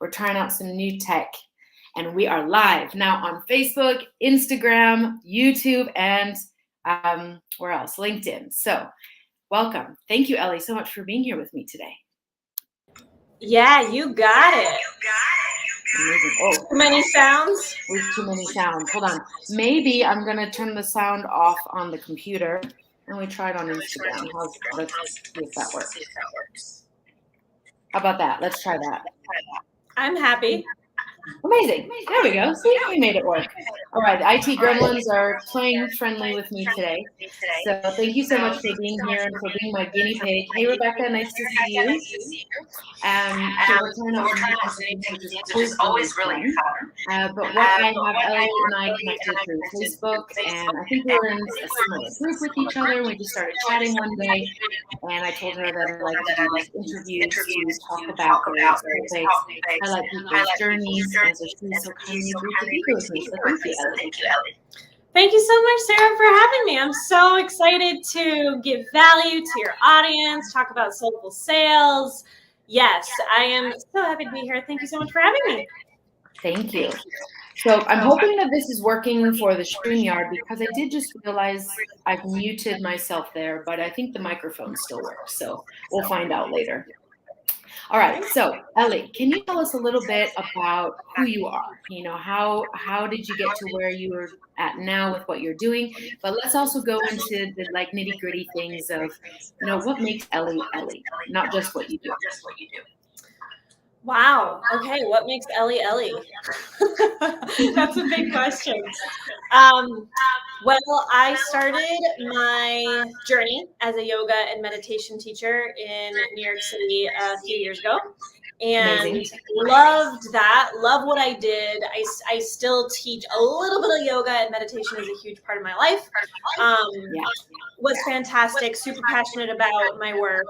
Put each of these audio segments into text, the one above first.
We're trying out some new tech, and we are live now on Facebook, Instagram, YouTube, and where else? LinkedIn. So welcome. Thank you, Ellie, so much for being here with me today. Yeah, you got it. Amazing. Oh, too many sounds? With too many sounds. Hold on. Maybe I'm going to turn the sound off on the computer, and we try it on Instagram. Let's see if that works. How about that? Let's try that. I'm happy. Amazing. There we go. See, we made it work. All right, the IT gremlins are playing friendly with me today. So thank you so much for being here and for being my guinea pig. Hey, Rebecca, nice to see you. So we're trying out some things, which is always really fun. But what I have Ellie and I connected through Facebook, and I think we were in a similar group with each other, and we just started chatting one day, and I told her that I like to do these interviews to talk about various topics. I like people's journeys, and so she was so kindly agreed to be with me. So thank you, Ellie. Thank you so much, Sarah, for having me. I'm so excited to give value to your audience, talk about Soulful sales. Yes, I am so happy to be here. Thank you so much for having me. Thank you. So I'm hoping that this is working for the StreamYard, because I did just realize I've muted myself there, but I think the microphone still works. So we'll find out later. All right, so Ellie, can you tell us a little bit about who you are? You know, how did you get to where you're at now with what you're doing? But let's also go into the like nitty gritty things of, you know, what makes Ellie Ellie, not just what you do. Wow. Okay. What makes Ellie Ellie? That's a big question. Well, I started my journey as a yoga and meditation teacher in New York City a few years ago, and loved that. Love what I did. I still teach a little bit of yoga, and meditation is a huge part of my life. Was fantastic. Super passionate about my work.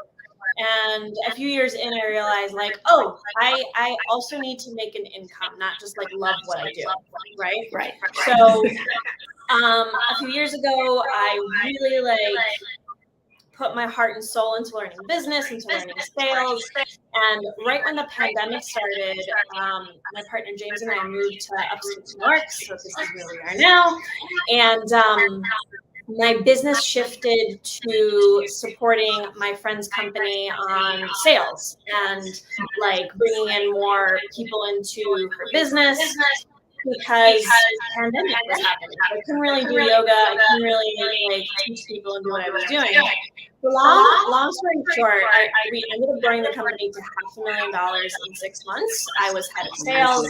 And a few years in, I realized like, oh, I also need to make an income, not just like love what I do. Right. So a few years ago, I really like put my heart and soul into learning business, into learning sales. And right when the pandemic started, my partner James and I moved to upstate New York. So this is where we are now. And my business shifted to supporting my friend's company on sales and like bringing in more people into her business, because the pandemic was happening. I couldn't really do yoga. I couldn't really like teach people and do what I was doing. Long story short, we ended up growing the company to $500,000 in 6 months. I was head of sales,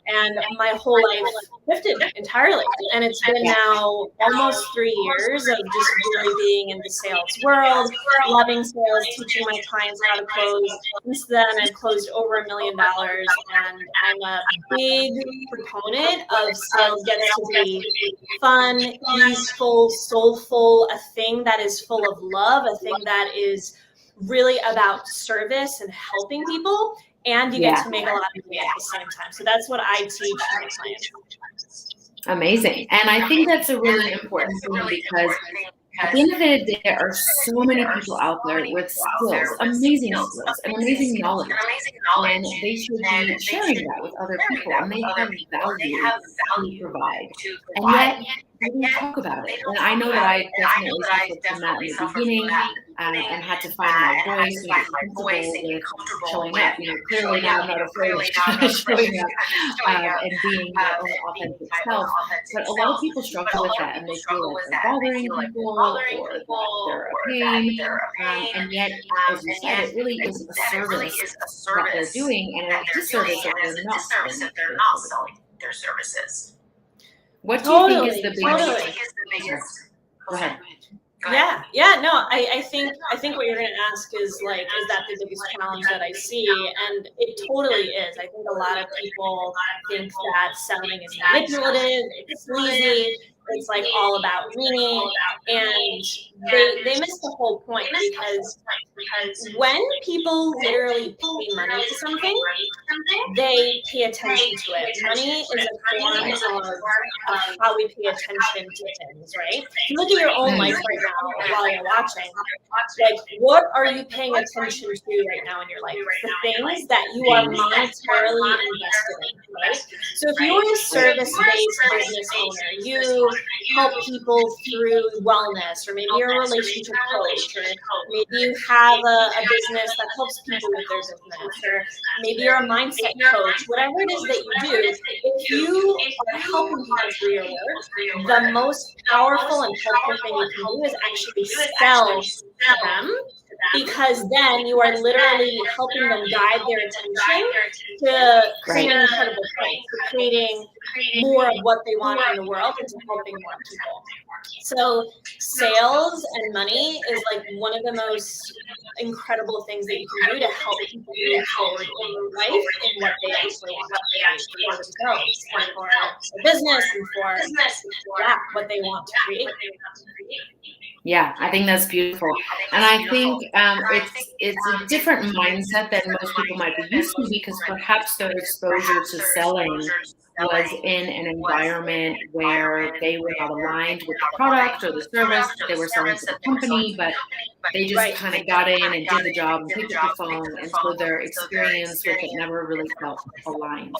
and my whole life shifted entirely. And it's been now almost 3 years of just really being in the sales world, loving sales, teaching my clients how to close. Since then, I've closed over $1 million, and I'm a big proponent of sales gets to be fun, easeful, soulful, a thing that is full of love, a thing that is really about service and helping people, and you get to make a lot of money at the same time. So that's what I teach my clients. Amazing. And I think that's a really important thing, because at the end of the day, there are so many people out there with skills, amazing skills, and amazing knowledge, and they should be sharing that with other people, and they have value to provide. And yet, they don't talk about it. And I know that I definitely suffered from that in the beginning, and had to find my voice and get comfortable with showing up. You know, clearly now I'm not afraid of showing up and being my own authentic self. But a lot of people struggle with that, and they feel like they're bothering people, or that they're a pain. And yet, as you said, it really is a service that they're doing, and a disservice if they're not selling their services. What do you think is the biggest? Go ahead. Yeah. No, I think what you're going to ask is like, is that the biggest challenge that I see? And it totally is. I think a lot of people think that selling is manipulative, it's sleazy, it's like all about me, and they miss the whole point, because when people literally pay money to something, they pay attention to it. Money is a form of how we pay attention to things, right? If you look at your own life right now while you're watching, like, what are you paying attention to right now in your life? The things that you are monetarily invested in, right? So if you are a service-based business owner, you help people through wellness, or maybe you're a relationship coach, or maybe you have a business that helps people with their business, or maybe you're a mindset coach, whatever it is that you do, if you are helping people through your work, the most powerful and helpful thing you can do is actually sell to them, because then you are literally helping them guide their attention to creating incredible things, to creating more of what they want in the world, and to helping more people. So sales and money is like one of the most incredible things that you can do to help people move forward in life in what they actually want to create for themselves and for their business and for what they want to create. Yeah, I think that's beautiful. And I think it's a different mindset than most people might be used to, because perhaps their exposure to selling was in an environment where they were not aligned with the product or the service that they were selling to the company, but they just kind of got in and did the job and picked up the phone, and so their experience with it never really felt aligned.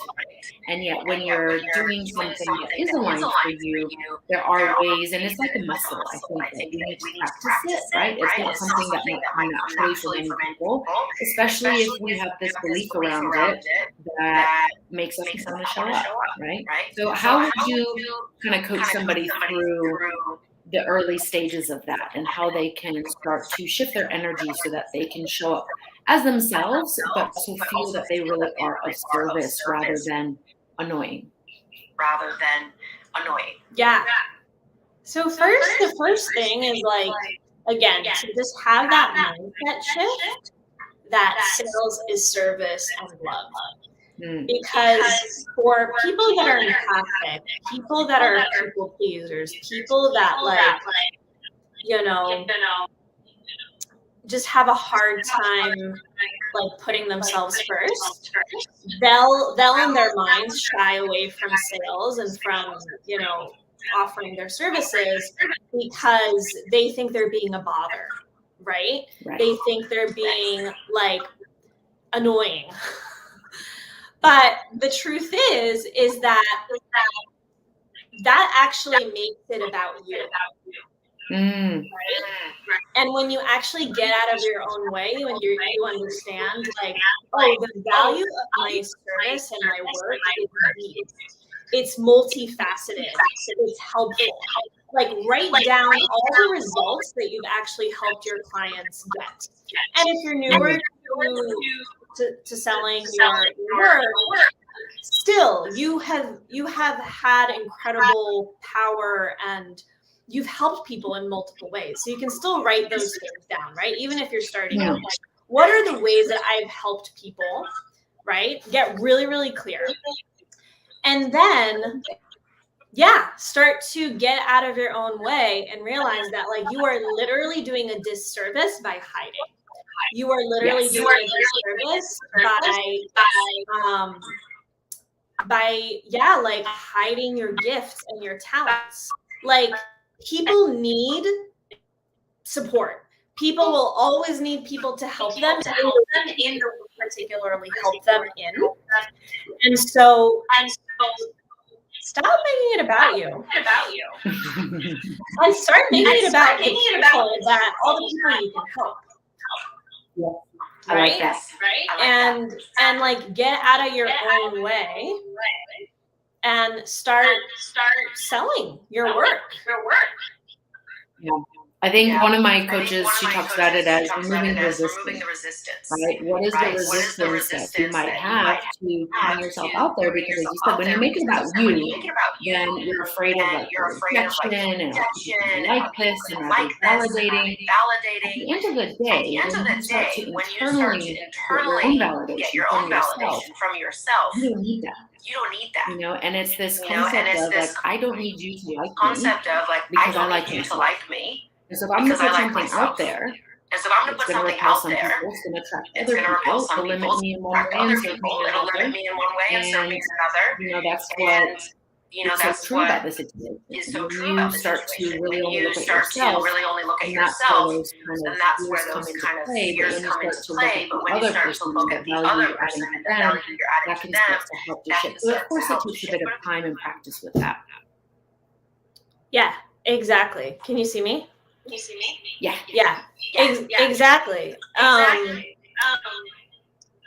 And yet when you're doing something that is aligned for you, there are ways, and it's like a muscle, I think, that you need to practice it, right? It's not something that might come naturally for many people, especially if we have this belief around it that makes us want to show up, right? So how would you kind of coach somebody through the early stages of that, and how they can start to shift their energy so that they can show up as themselves, but also feel that they really are of service rather than annoying? Yeah. So the first thing is, like, again, to just have that mindset shift that sales is service and love. Because for people that are empathic, people that are people pleasers, people that, like, just have a hard time, like, putting themselves first, they'll in their minds shy away from sales and from, offering their services, because they think they're being a bother, right? They think they're being, like, annoying. But the truth is that actually makes it about you. Right? And when you actually get out of your own way, when you understand, like, oh, the value of my service and my work is deep. It's multifaceted. It's helpful. Like, write down all the results that you've actually helped your clients get. And if you're newer to selling your work, still you have had incredible power, and you've helped people in multiple ways. So you can still write those things down, right? Even if you're starting out, like, what are the ways that I've helped people, right? Get really, really clear. And then, start to get out of your own way and realize that, like, you are literally doing a disservice by hiding. You are literally doing a disservice by hiding your gifts and your talents. Like, people need support. People will always need people to help them in particularly help them in. And so stop making it about you. And start making it about the people that all the people you can help. I like that. And like, get out of your own way and start selling your work. Yeah. I think one of my coaches, she talks about it as removing the resistance, right? What is the resistance that you might have to putting yourself out there? Because, as you said, when you make it about you, then you're afraid of, like, rejection and people like this and are they validating. At the end of the day, when you start to internally get your own validation from yourself, you don't need that. And it's this concept of, like, I don't need you to like me because I like you to like me. And so if I'm going to put something out there It's going to repel some people. It's going to attract other people. It'll limit me in one way and certainly another. And, that's what is so true about this situation. When you start to really only look at yourself, and that's where those kind of fears come into play. But when you start to look at the other person and the value you're adding to them, that can start to help you shift. So of course it takes a bit of time and practice with that. Yeah, exactly. Can you see me? Yeah. Exactly.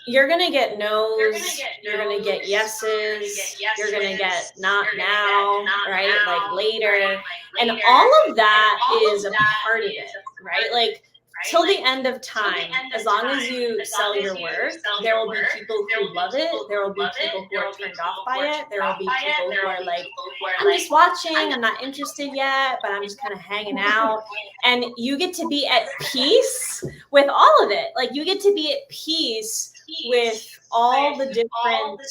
You're going to get no's, you're going to get yeses, you're going to get not now, right? Like later. And all of that is a part of it, right? Like till the end of time, as long as you sell your work, there will be people who love it. There will be people who are turned off by it. There will be people who are like, I'm just watching, I'm not interested yet, but I'm just kind of hanging out. And you get to be at peace with all of it. Like you get to be at peace with all the different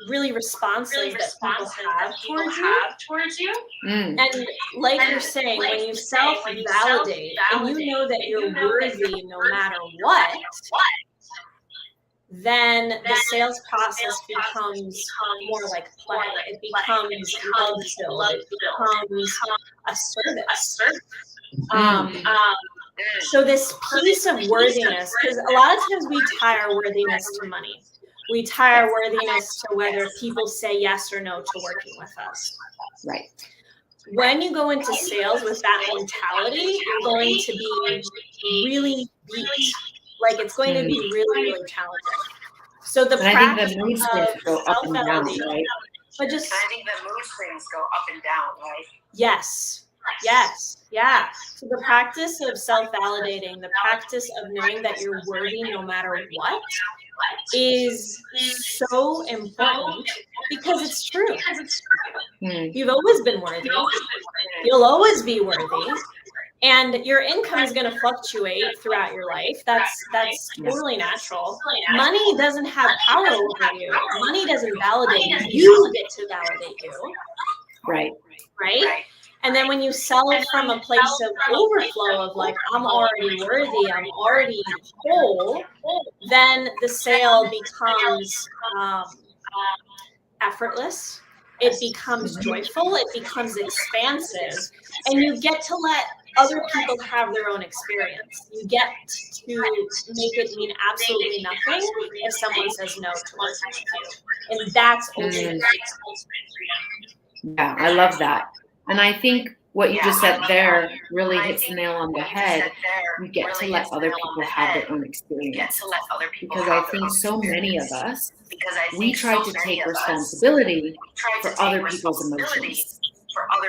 really responses that people have towards you. And like you're saying, when you self-validate and you know that you're worthy no matter what, then the sales process becomes more like play. It becomes love-filled. It becomes a service. So this piece of worthiness, because a lot of times we tie our worthiness to money. We tie our worthiness to whether people say yes or no to working with us. Right. When you go into sales with that mentality, you're going to be really beat. Like it's going to be really, really challenging. So the practice of self-validation, right? But just I think the mood swings go up and down, right? Yes. Yeah. So the practice of self-validating, the practice of knowing that you're worthy no matter what is so important because it's true. You've always been worthy. You'll always be worthy. And your income is going to fluctuate throughout your life. That's totally natural. Money doesn't have power over you. Money doesn't validate you. You get to validate you. Right. And then when you sell from a place of overflow of like, I'm already worthy, I'm already whole, then the sale becomes effortless. It becomes joyful. It becomes expansive. And you get to let other people have their own experience. You get to make it mean absolutely nothing if someone says no to working with you. And that's ultimate. Yeah, I love that. And I think what you just said there really hits the nail on the head. You get to let other people have their own experience. Because I think so many of us, we try to take responsibility for other people's emotions.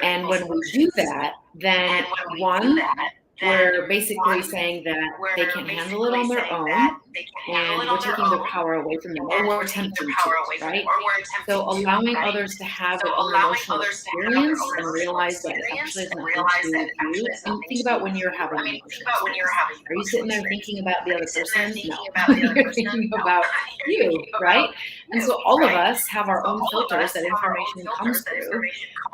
And when we do that, then one, we're basically saying that they can't handle it on their own, and we're taking their power away from them, or we're attempting to, right? So allowing others to have their own emotional experience and realize that it actually has nothing to do with you. And think about when you're having emotions. Are you sitting there thinking about the other person? No. You're thinking about you, right? And so all of us have our own filters that information comes through.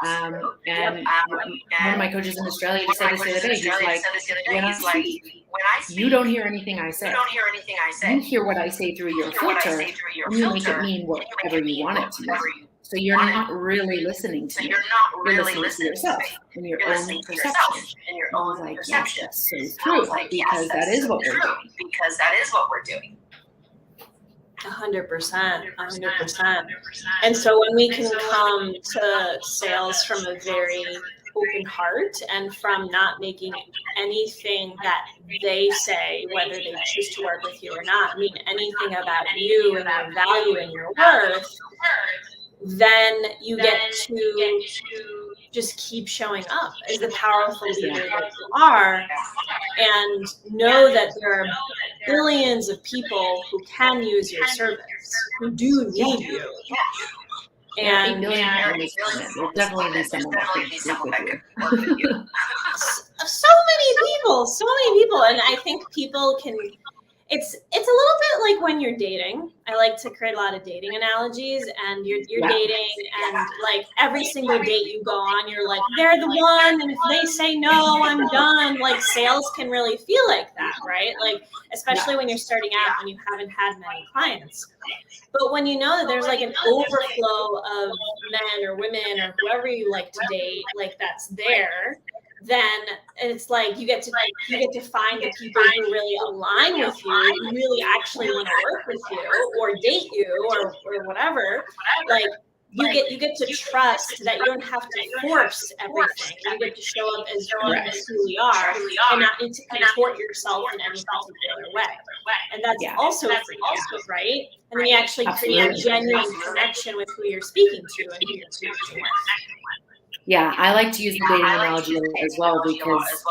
And one of my coaches in Australia just said this the other day. He's like, when I speak, you don't hear anything I say. You hear what I say through your filter, and you make it mean whatever you want it to mean. So you're not really listening to me. You're listening to yourself and your own perception. And I was like, yes, that's so true, because that is what we're doing. 100%. And so when we can come to sales from a very open heart and from not making anything that they say, whether they choose to work with you or not, mean anything about you and your value and your worth, then you get to just keep showing up as the powerful leader that you are, and know that there are billions of people who can use your service, who do need you. And there'll definitely be someone that can work with you. So many people. And I think people can, It's a little bit like when you're dating. I like to create a lot of dating analogies, and you're dating, and like every single date you go on, you're like, they're the one, and if they say no, I'm done. Like sales can really feel like that, right? Like especially when you're starting out, when you haven't had many clients. But when you know that there's like an overflow of men or women or whoever you like to date, like that's there, then it's like you get to find the people who really align with you, who really actually want to work with you or date you or whatever. Like you get to trust that you don't have to force everything. You get to show up as you truly are and not need to contort yourself in any particular way. And that's also free, right? And then you actually create a genuine connection with who you're speaking to and who you're connecting with. Yeah, I like to use the dating analogy as well because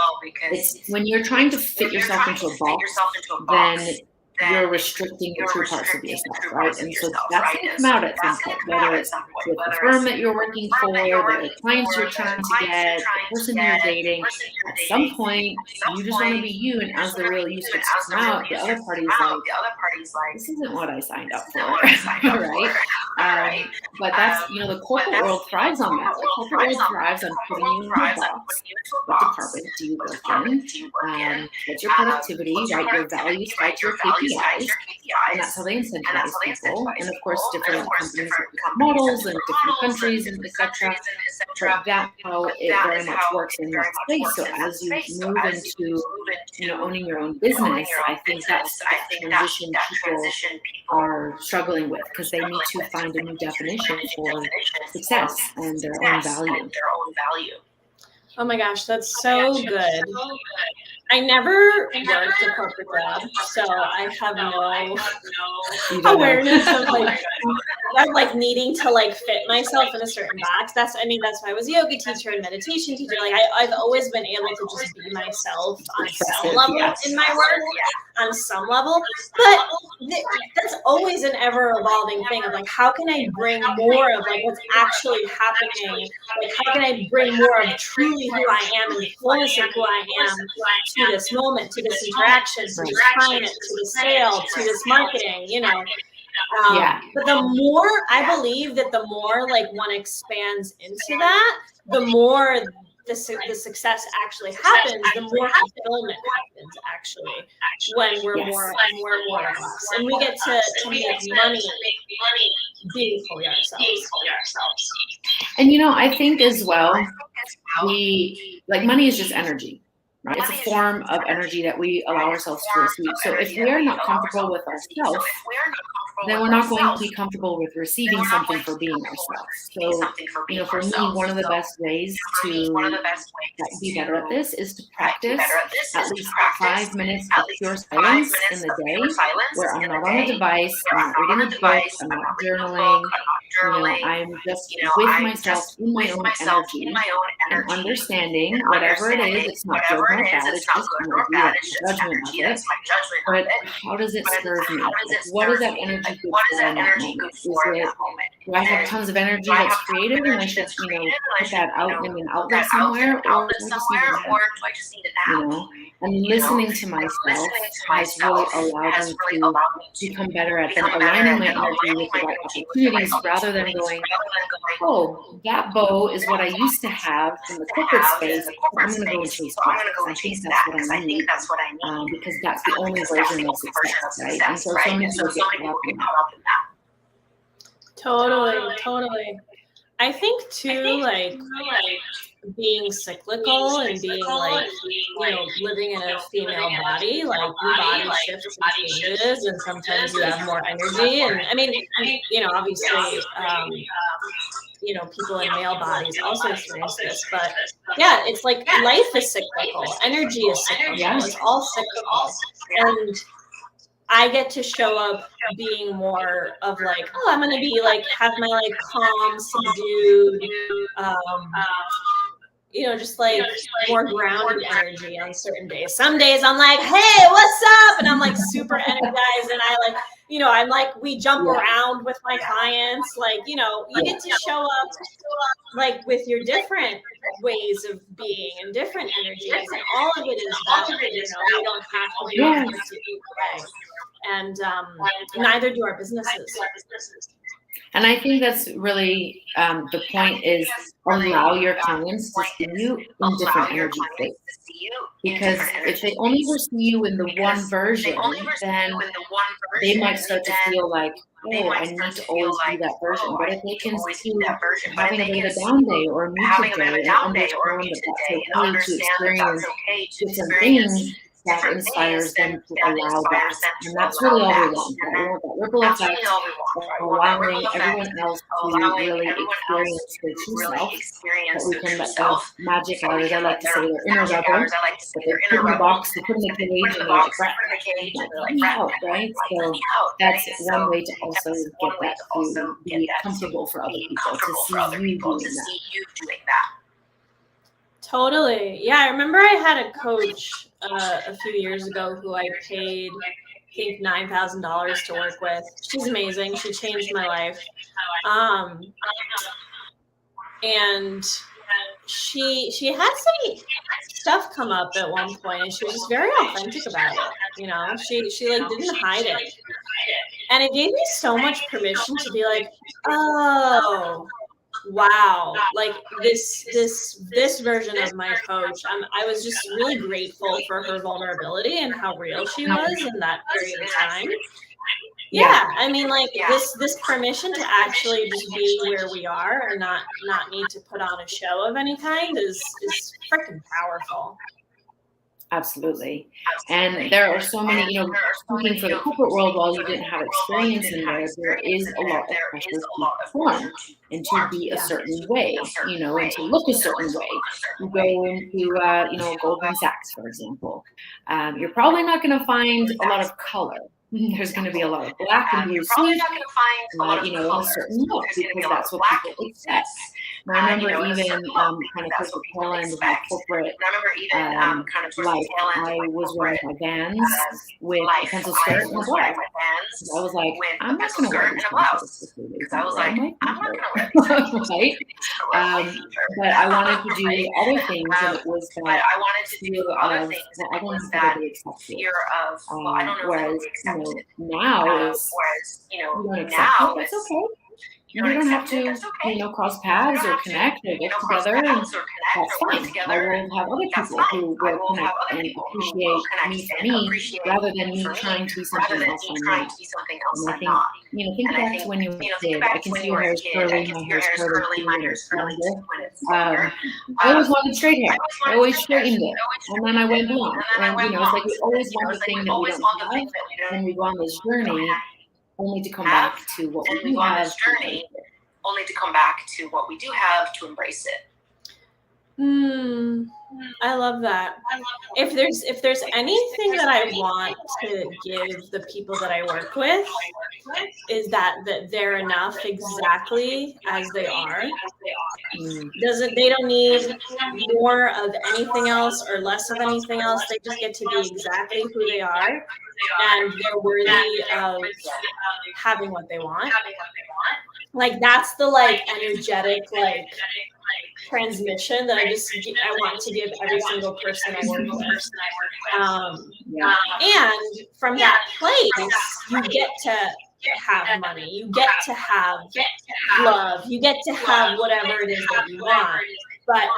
it's when you're trying to fit yourself into a box, then you're restricting the true parts of yourself, right? And so that's going to come out at some point, whether it's with the firm that you're working for, the clients you're trying to get, the person you're dating. At some point, you just want to be you, and as the real you starts to come out, the other party's like, this isn't what I signed up for, right? But that's, the corporate world thrives on that. The corporate world thrives on putting you in a box. What department do you work in? What's your productivity, right? Your values tied to your KPIs. And that's how they incentivize people. And of course, different companies have different models and different countries and etc. But that's how it very much works in that space. So as you move into owning your own business, I think that's the transition people are struggling with because they need to find a new definition for success and their own value. Oh my gosh, that's so good. I never worked a corporate job, so I have no awareness of like needing to like fit myself in a certain box. That's why I was a yoga teacher and meditation teacher. Like I've always been able to just be myself on some level in my work, on some level. But that's always an ever evolving thing of like, how can I bring more of like what's actually happening? Like how can I bring more of truly who I am and the fullness of who I am to this moment, to this interaction, to this client, to the sale, to this marketing, But the more, I believe that the more like one expands into that, the more the success actually happens, the more fulfillment happens actually when we're more of us. And we get to make money being fully ourselves. And I think as well, money is just energy. Right? It's a form of energy that we allow ourselves to receive. So if we are not comfortable with ourselves, then we're not going to be comfortable with receiving something for being ourselves. So, for me, one of the best ways to be better at this is to practice at least 5 minutes of pure silence in the day where I'm not on a device, I'm not reading a book, I'm not journaling. I'm just with myself in my own energy and understanding whatever it is. It's not good nor bad. It's just energy. That's judgment of it. But how does it serve me? What is that energy good for in that moment? Do I have tons of energy that's creative and I should, put that out in an outlet somewhere, or do I just need it now? And listening to myself has really allowed me to become better at then aligning my energy with the right opportunities rather than going, oh, that bow is what I used to have in the corporate space. I'm going to go and chase that because I think that's what I need. Because that's the only version of success, right? And so many people get caught up in that. Totally. I think too, like being cyclical and being living in a female body, like your body shifts and changes, and sometimes you have more energy. And I mean, obviously, people in male bodies also experience this, but yeah, it's like life is cyclical, energy is cyclical, it's all cyclical, and I get to show up being more of like, oh, I'm going to be like, have my like calm, subdued, just like more grounded energy on certain days. Some days I'm like, hey, what's up? And I'm like super energized, and I like, I'm like, we jump around with my clients. Like, you get to show up like with your different ways of being and different energies, and all of it is valid. You don't have to do it a particular way. And neither do our businesses. And I think that's really the point is allow your clients to see you in different energy states. Because if they only ever see you in the one version, then they might start to feel like, oh, I need to always be that version. But if they can see you having a bit of a down day or a muted day and understand that that's okay to experience different things, that inspires them to allow that. And that's really all we want. We want that ripple effect of allowing everyone else to really experience their true self, that we can let go of magic hours. I like to say their inner rebel, but they're put in the box, they put in the cage, and they're like, let me out, right? So that's one way to also get that to be comfortable for other people, to see you doing that. Totally. Yeah, I remember I had a coach a few years ago who I paid, I think, $9,000 to work with. She's amazing. She changed my life. And she had some stuff come up at one point, and she was just very authentic about it. She like didn't hide it. And it gave me so much permission to be like, oh, wow, like this version of my coach, I was just really grateful for her vulnerability and how real she was in that period of time. I mean, like this permission to actually just be where we are and not need to put on a show of any kind is freaking powerful. Absolutely. And there are so many, speaking for the corporate world, while you didn't have experience in there is a lot of pressure to perform and to be a certain way, and to look a certain way. You go into, Goldman Sachs, for example. You're probably not going to find a lot of color. There's going to be a lot of black and blue suits, a certain look, because that's what people expect. And I remember even kind of towards the tail end of my corporate life, I was wearing my Vans with a pencil skirt and a blouse. So I was like, I'm not going to wear this blouse. I was like, I'm not going to wear this. Right? But I wanted to do other things, and it was that fear of, I don't know the fear of, I don't know whereas, now is, you don't accept it, that's okay. You don't have to, cross paths or connect or get together, and that's fine. I will have other people who will connect and appreciate me for me, rather than me trying to be something else I'm not. And I think, think back to when you were a kid. I can see your hair's curly, my hair's curly, I always wanted straight hair. I always straightened it, and then I went blonde. And it's like we always want the thing that we don't have, and we go on this journey. Only to come back to what we do have. Only to come back to what we do have to embrace it. I love that. If there's anything that I want to give the people that I work with, is that they're enough exactly as they are. They don't need more of anything else or less of anything else. They just get to be exactly who they are, and they're worthy of having what they want. Like that's the energetic transmission that I want to give every single person I work with. And from that place, you get to have money, you get to have love, you get to have whatever it is that you want. But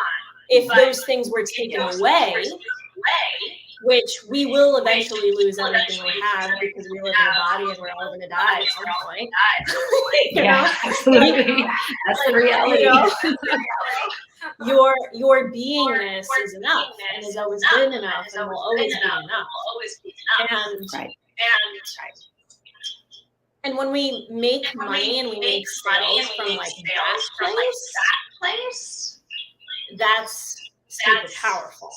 if those things were taken away, which we will eventually lose everything we have because we live in a body and we're all going to die at some point. Absolutely. That's the reality. Your beingness is enough and has always been enough and will always be enough. And when we make money and we make sales from that place, that's super powerful.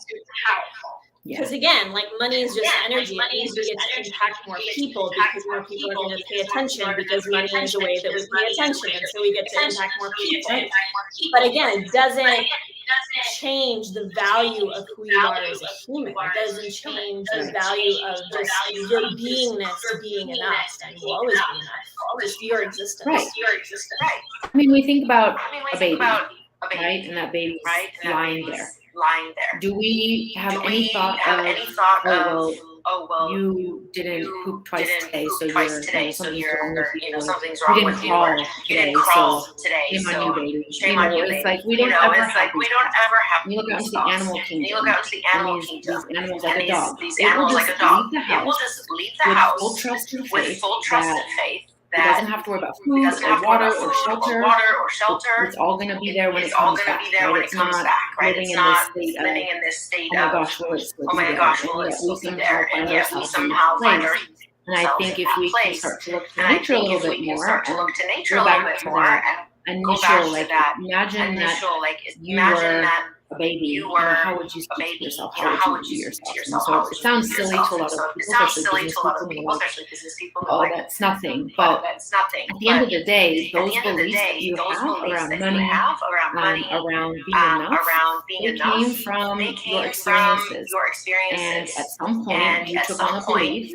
Because again, money is just energy. It means we get to impact more people because more people are going to pay attention because money is a way that we pay attention. And so we get to impact more people. But again, it change the value of who you are as a human. It doesn't change the value of just your beingness being enough and will always be enough. Just your existence. Right. I mean, we think about a baby, right? And that baby's lying there. Do we have any thought of, oh, well, you didn't poop twice today, so something's wrong with you. You didn't crawl today, shame on you, baby. It's like we don't ever have. You look out into the animal kingdom. These animals like a dog. It will just leave the house with full trust and faith. It doesn't have to worry about food or water or shelter. It's all going to be there when it comes back. It's not living in this state of, oh my gosh, will it still be there? And yet we somehow find ourselves. And I think if we can start to look to nature a little bit more and go back to that initial, like, imagine that you were a baby, how would you speak to yourself? How would you do yourself? And so it sounds silly to a lot of people, especially business people. Oh, that's nothing. But at the end of the day, those beliefs that you have around money, around being enough, they came from your experiences. And at some point, you took on a belief,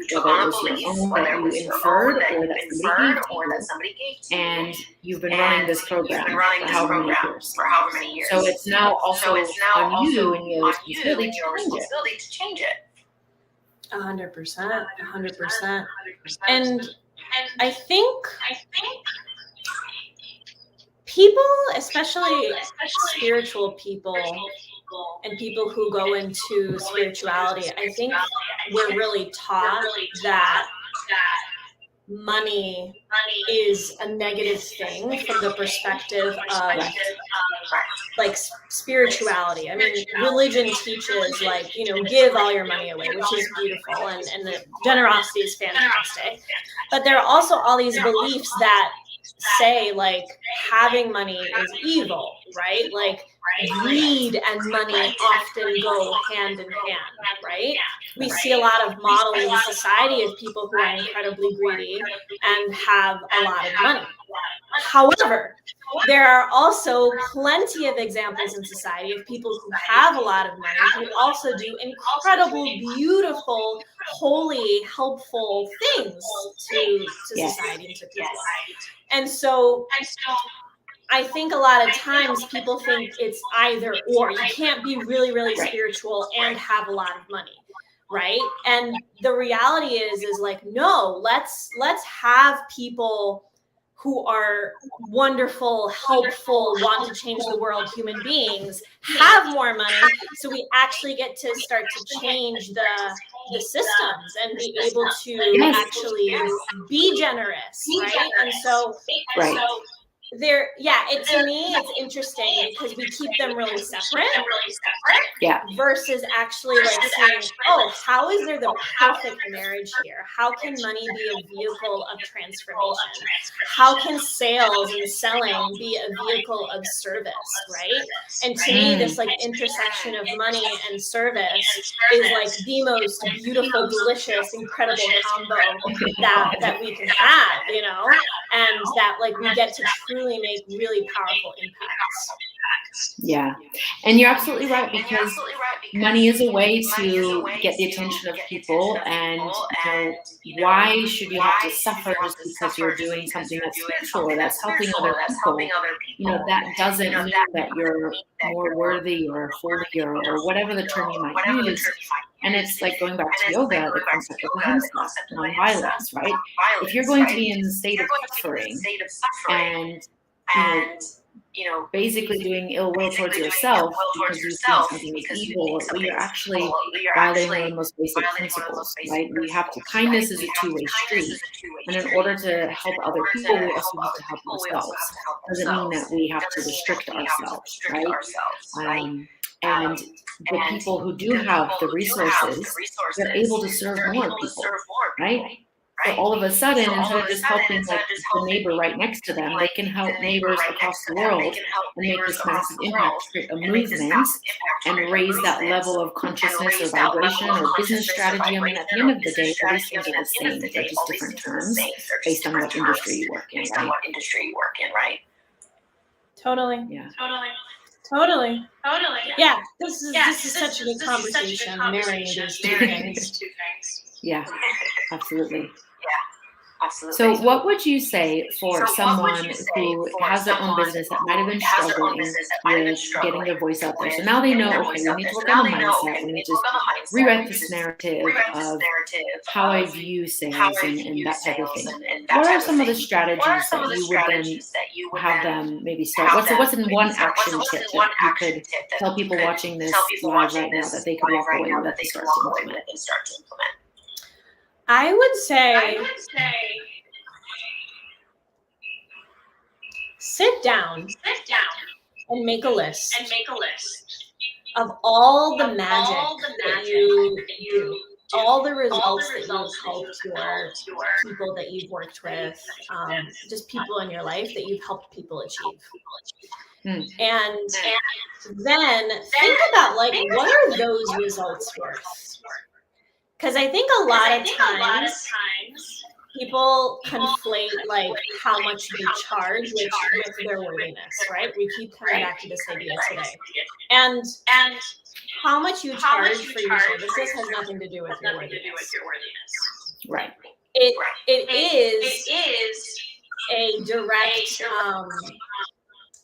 whether it was your own that you inferred or that somebody gave to you. And you've been running this program for however many years. So it's now also on you and your responsibility to change it. 100%. And I think people, especially spiritual people and people who go into spirituality, I think we're really taught that money is a negative thing from the perspective of like spirituality. I mean, religion teaches like, give all your money away, which is beautiful, and the generosity is fantastic. But there are also all these beliefs that say like having money is evil, right? Like greed and money often go hand in hand, right? We see a lot of models in society of people who are incredibly greedy and have a lot of money. However, there are also plenty of examples in society of people who have a lot of money who also do incredible, beautiful, holy, helpful things to society and to people. And so I think a lot of times people think it's either or. You can't be really, really spiritual and have a lot of money, right? And the reality is like, no, let's have people who are wonderful, helpful, want to change the world human beings have more money, so we actually get to start to change the systems and be able to actually be generous, right? And so to me it's interesting because we keep them really separate versus actually like saying, oh, how is there the perfect marriage here? How can money be a vehicle of transformation? How can sales and selling be a vehicle of service, right? And to me, this like intersection of money and service is like the most beautiful, delicious, incredible combo that we can have, and that like we get to truly make really powerful impacts. Yeah. And you're absolutely right, because money is a way to get the attention of people. And why should you have to suffer just because you're doing something that's spiritual or that's helping other people? That doesn't mean that you're more worthy or holy or whatever the term you might use. And it's like going back to yoga, the concept of ahimsa, non-violence, right? If you're going to be in the state of suffering and basically doing ill will towards yourself because you think something is evil, you're actually violating one of the most basic principles, right? Kindness is a two-way street. And in order to help other people, we also have to help ourselves. Doesn't mean that we have to restrict ourselves, right? And the people who do have the resources, they're able to serve more people, right? So all of a sudden, instead of just helping like the neighbor right next to them, they can help neighbors across the world and make this massive impact, create a movement, and raise that level of consciousness or vibration or business strategy. I mean, at the end of the day, all these things are the same. They're just different terms based on what industry you work in, right? Totally. Yeah. Totally. Yeah, this is such a good conversation, marrying these two things. Yeah, absolutely. Absolutely. So what would you say for someone who has their own business that might have been struggling with getting their voice out there? So now they know, okay, we need to work on the mindset. We need to rewrite this narrative of how I view sales and that type of thing. What are some of the strategies that you would then have them maybe start? What's in one action tip that you could tell people watching this live right now that they could walk away with and start to implement? I would say sit down and make a list of all the magic that you do, all the results that you've helped your people that you've worked with, just people in your life that you've helped people achieve. And then think about, like, what are those results worth? Because I think a lot of times people conflate like how much they charge with their worthiness, right? We keep coming back to this idea today. And how much you charge for your services has nothing to do with your worthiness. Right. It is a direct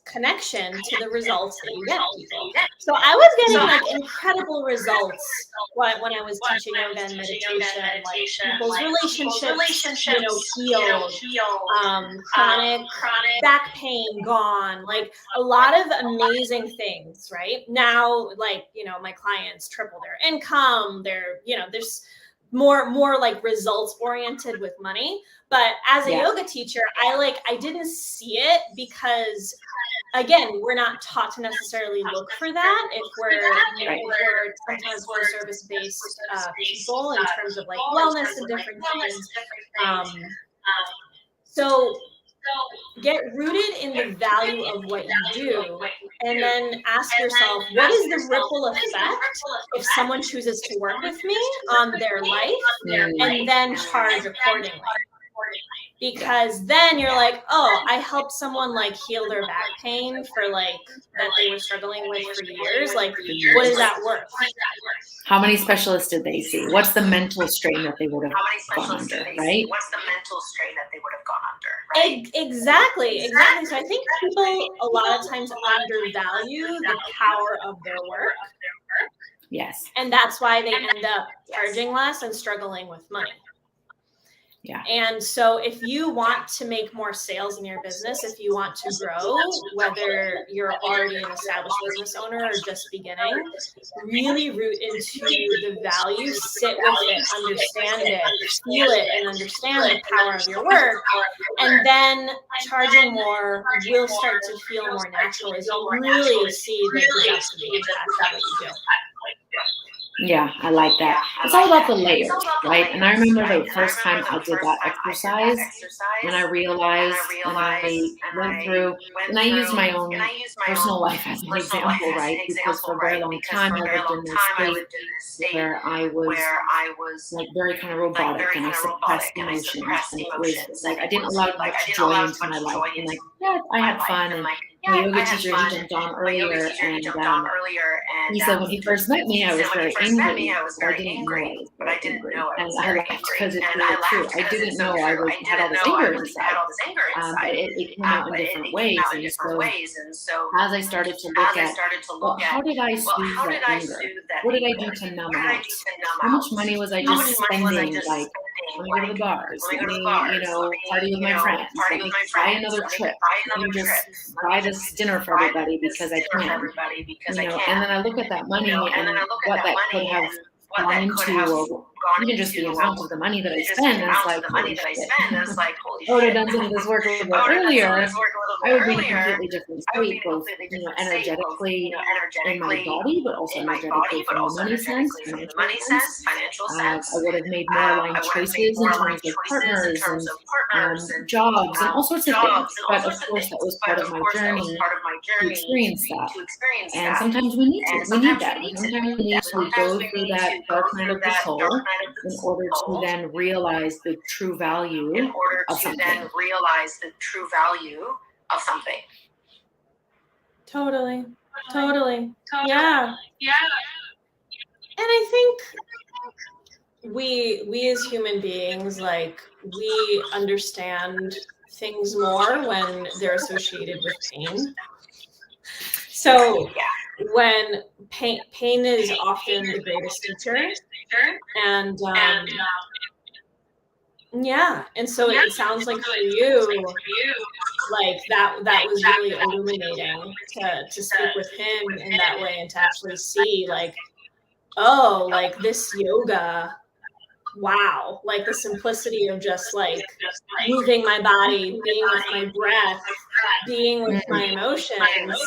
connection to the results that you get people. So I was getting like incredible results when I was teaching yoga and meditation, like people's relationships, healed, chronic back pain gone, like a lot of amazing things, right? Now, like, my clients triple their income, there's more like results oriented with money. But as a yoga teacher, I didn't see it because, again, we're not taught to necessarily look for that if we're sometimes for service-based people in terms of like wellness and different things. So get rooted in the value of what you do, and then ask yourself, what is the ripple effect if someone chooses to work with me on their life, and then charge accordingly. Because then you're like, oh, I helped someone like heal their back pain for like that they were struggling with for years. Like, what is that worth? How many specialists did they see? What's the mental strain that they would have gone under, right? What's the mental strain that they would have gone under, right? Exactly. So I think people a lot of times undervalue the power of their work. Yes. And that's why they end up charging less and struggling with money. Yeah. And so if you want to make more sales in your business, if you want to grow, whether you're already an established business owner or just beginning, really root into the value, sit with it, understand it, feel it, and understand the power of your work. And then charging more will start to feel more natural as you really see the depth of the impact of what you do. Yeah, I like that. It's all about the layers, right? And I remember the first time I did that exercise, when I realized, and I went through, and I used my own personal life as an example, right? Because for a very long time I lived in this state where I was like very kind of robotic, and I suppressed emotions, and it was like I didn't allow much joy into my life. And like, yeah, I had fun, and my yoga teacher, he jumped on earlier, and he said when he first met me, I was very angry, but I didn't know I was and I laughed because it's really true. I didn't know I had all this anger inside, but it came out in different ways. And so as I started to look at, well, how did I soothe that anger? What did I do to numb it out? How much money was I just spending, like, let me go to the bars, let me, party with my friends, let me buy another trip, let me just buy this dinner for everybody because I can, and then I look at that money and what that could have gone into, or even just the amount of the money that I spend, and it's like, holy shit. I would have done some of this work a little bit earlier, I would be in a completely different state, both energetically in my body, but also energetically from the money sense, financial sense. I would have made more aligned choices in terms of partners and jobs and all sorts of things. But of course, that was part of my journey to experience that. And sometimes we need that. Sometimes we need to go through that dark night of the soul in order to then realize the true value of something. Totally. Totally. Yeah. And I think we as human beings, like, we understand things more when they're associated with pain. So when pain is often the greatest teacher, and and so it sounds like for you, like that was really illuminating to speak with him in that way, and to actually see, like, oh, like, this yoga, wow, like the simplicity of just like moving my body, being with my breath, being with my emotions,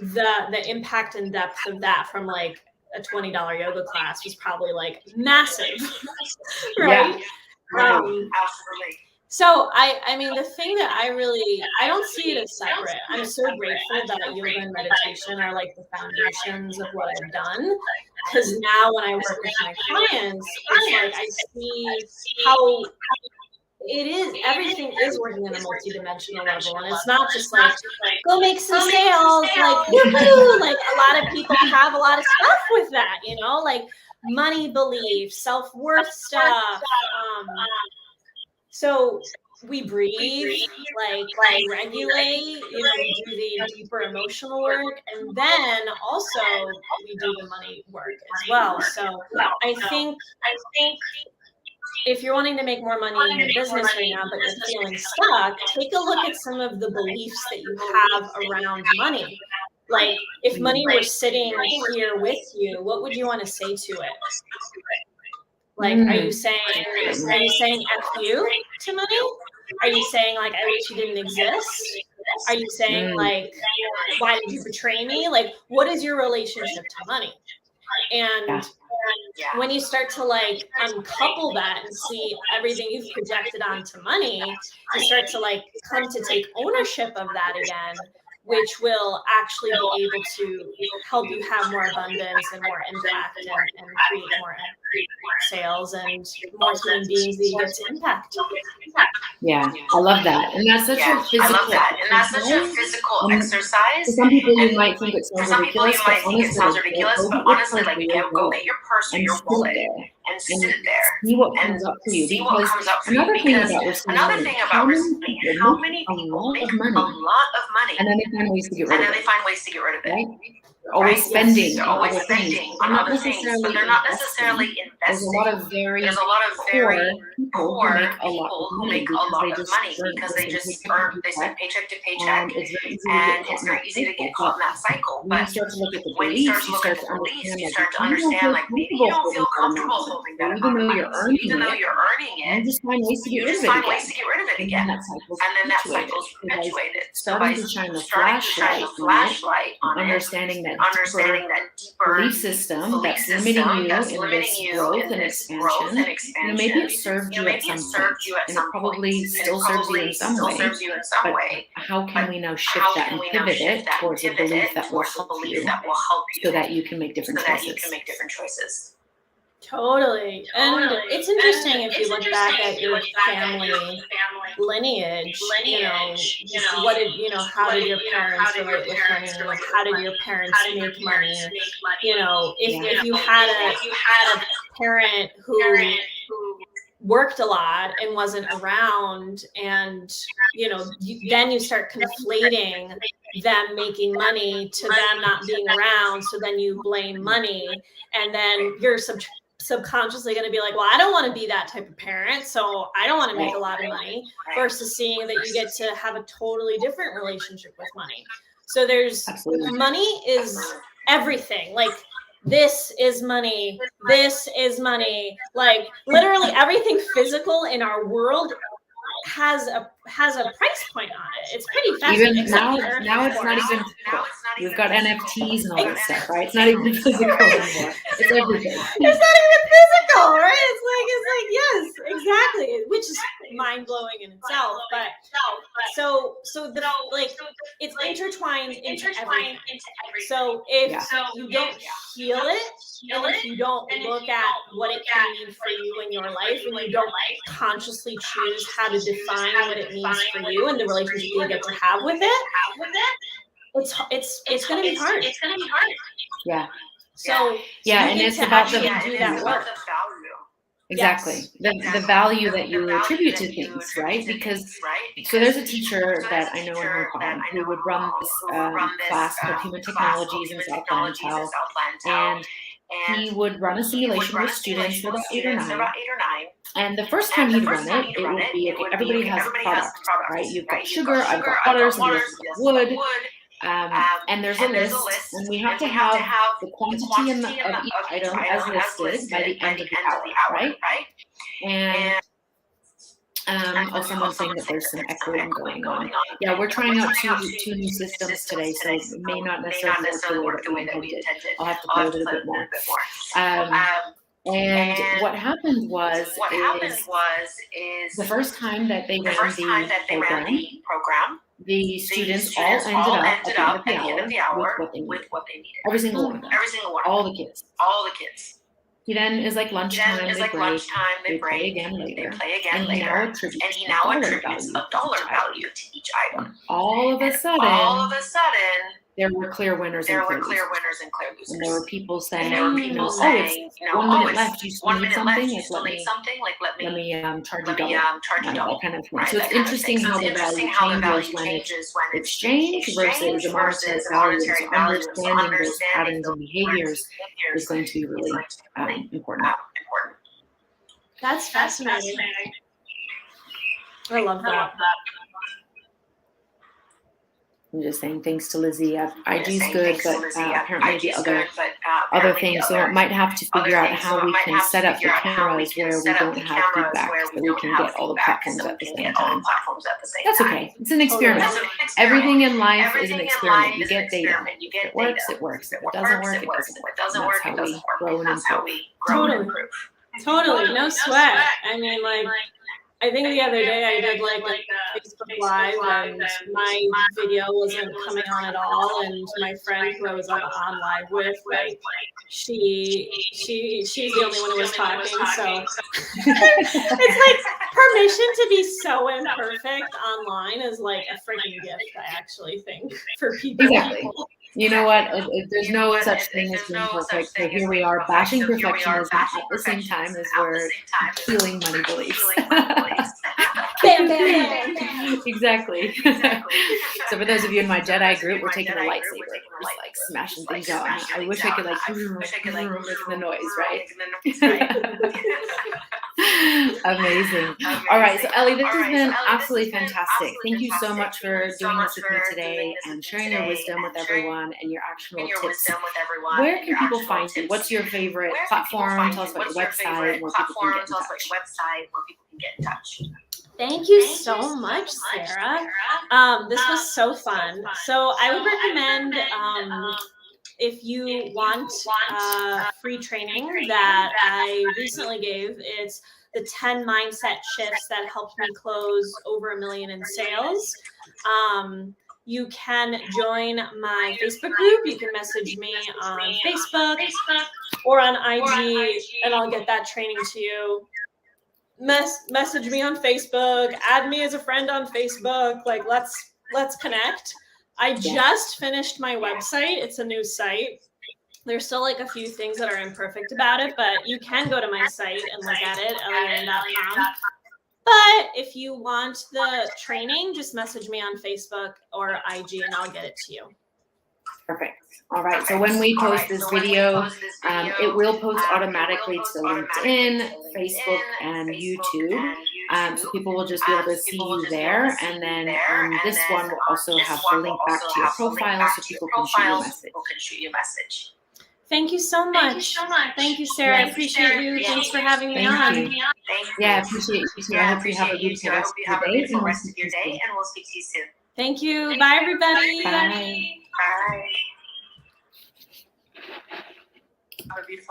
the impact and depth of that from like a $20 yoga class was probably like massive, right? Absolutely. So I mean, the thing that I don't see it as separate. I'm so grateful that yoga and meditation are like the foundations of what I've done. Because now when I work with my clients, it's like I see how it is, everything is working on a multidimensional level. And it's not just like, go make some sales, like, woohoo! Like, a lot of people have a lot of stuff with that, you know, like money belief, self-worth stuff. So we breathe, like regulate, you know, we do the deeper emotional work, and then also we do the money work as well. So I think if you're wanting to make more money in your business right now, but you're feeling stuck, take a look at some of the beliefs that you have around money. Like, if money were sitting here with you, what would you want to say to it? Like, are you saying F you to money? Are you saying, like, I wish you didn't exist? Are you saying, like, why did you betray me? Like, what is your relationship to money? And when you start to, like, uncouple that and see everything you've projected onto money, you start to, like, come to take ownership of that again, which will actually be able to help you have more abundance and more impact, and create more sales and more human beings that you get to impact. Yeah, I love that. And that's such a physical exercise. For some people, you might think it sounds ridiculous, but honestly, like, go get your purse or your wallet and sit there see what comes up for you. Because another thing about this, how many people make a lot of money, and then they find ways to get rid of it. Right? They're always spending on other things, but they're not necessarily investing. There's a lot of very poor people who make a lot of money because they just earn, they spend paycheck to paycheck, and it's very easy to get caught in that cycle. But when you start to look at the beliefs, you start to understand, like, maybe you don't feel comfortable holding that amount of money, even though you're earning it. You just find ways to get rid of it again, and then that cycle's perpetuated. So by starting to shine the flashlight on it, understanding that deeper belief system that's limiting you in this growth and expansion, maybe it served you at some point, and it probably still serves you in some way. But how can we now shift that and pivot it towards a belief that will help you, so that you can make different choices? Totally. And it's interesting if you look back at your family lineage, you know, what did, you know, how did your parents relate with money? How did your parents make money? You know, if you had a parent who worked a lot and wasn't around, and, you know, then you start conflating them making money to them not being around. So then you blame money, and then you're subconsciously going to be like, well, I don't want to be that type of parent, so I don't want to make a lot of money, versus seeing that you get to have a totally different relationship with money. So there's money is everything. Like, this is money. This is money. Like, literally everything physical in our world has a price point on it. It's pretty fascinating. Even now it's not even physical. We've got NFTs and all that stuff, right? It's not even physical anymore. It's everything. It's not even physical, right? It's like yes, exactly. Which is mind blowing in itself. But so the, like, it's intertwined into everything. So if you don't heal it, and if you don't look at what it can mean for you in your life, and you don't consciously choose how to define what it means for you and the relationship you get to have with it, it's going to be hard. It's going to be hard. Yeah. So Yeah, you and need it's to about the actually do that work. Exactly. The value that you attribute to things, right? Because so there's a teacher that I know in Hong Kong who would run this class called Human Technologies in South Lantau, and he would run a simulation with students, for about 8 or 9. And the first time he'd run it, it would be, okay, everybody has a product, right? You've got sugar, I've got butter, somebody else has got wood. And there's a list, and we have to have the quantity of each item as listed by the end of the hour, right? And someone's saying that there's some echoing going on. Yeah, we're trying out two new systems today, so it may not necessarily work the way that we intended. I'll have to play with it a bit more. And what happened was the first time that they ran the program, the students all ended up at the end of the hour with what they needed. Every single one of them. All the kids. He then is like lunchtime, they play again later. And he now attributes a dollar value to each item. All of a sudden, there were clear winners and clear losers. And there were people saying, it's 1 minute left, you still need something? Let me charge you double. That kind of thing. So it's interesting how the value changes when it's exchange versus a monetary value. So understanding those patterns and behaviors is going to be really important. That's fascinating. I love that. I'm just saying thanks to Lizzie. IG's good, but apparently the other things. So we might have to figure out how we can set up the cameras where we don't have feedback, so we can get all the platforms at the same time. That's okay. It's an experiment. Everything in life is an experiment. You get data. If it works, it works. If it doesn't work, it doesn't work. And that's how we grow and improve. Totally. No sweat. I mean, like, I think the other day I did like a Facebook Live and my video wasn't coming on at all, and my friend who I was on live with, like, she's the only one who was talking, so it's like permission to be so imperfect online is like a freaking gift, I actually think, for people. Exactly. You know what? There's no such thing as being perfect. So here we are bashing perfectionism at the same time as we're healing money beliefs. Bam, bam, bam. Exactly. So for those of you in my Jedi group, we're taking a lightsaber. We're just like smashing things on. I wish I could like make the noise, right? Amazing. All right. So Ellie, this has been absolutely fantastic. Thank you so much for doing this with me today and sharing your wisdom with everyone and your actionable tips. Where can people find you? What's your favorite platform? Tell us about your website, where people can get in touch. Thank you so much, Sarah. This was so fun. So I would recommend if you want free training that I recently gave, it's the 10 mindset shifts that helped me close over $1 million in sales. You can join my Facebook group. You can message me on Facebook or on IG, and I'll get that training to you. Message me on Facebook, add me as a friend on Facebook. Like, let's connect. I just finished my website. It's a new site. There's still like a few things that are imperfect about it, but you can go to my site and look at it, ellieann.com. But if you want the training, just message me on Facebook or IG and I'll get it to you. Perfect. All right. So when we post this video, it will post automatically to LinkedIn, Facebook, and YouTube. So people will just be able to see you there. And then this one will also have the link back to your profile so people can shoot you a message. Thank you so much. Thank you, Sarah. I appreciate you. Thanks for having me on. Yeah, I appreciate you too. I hope you have a beautiful rest of your day, and we'll speak to you soon. Thank you. Bye, everybody. Bye. Have a beautiful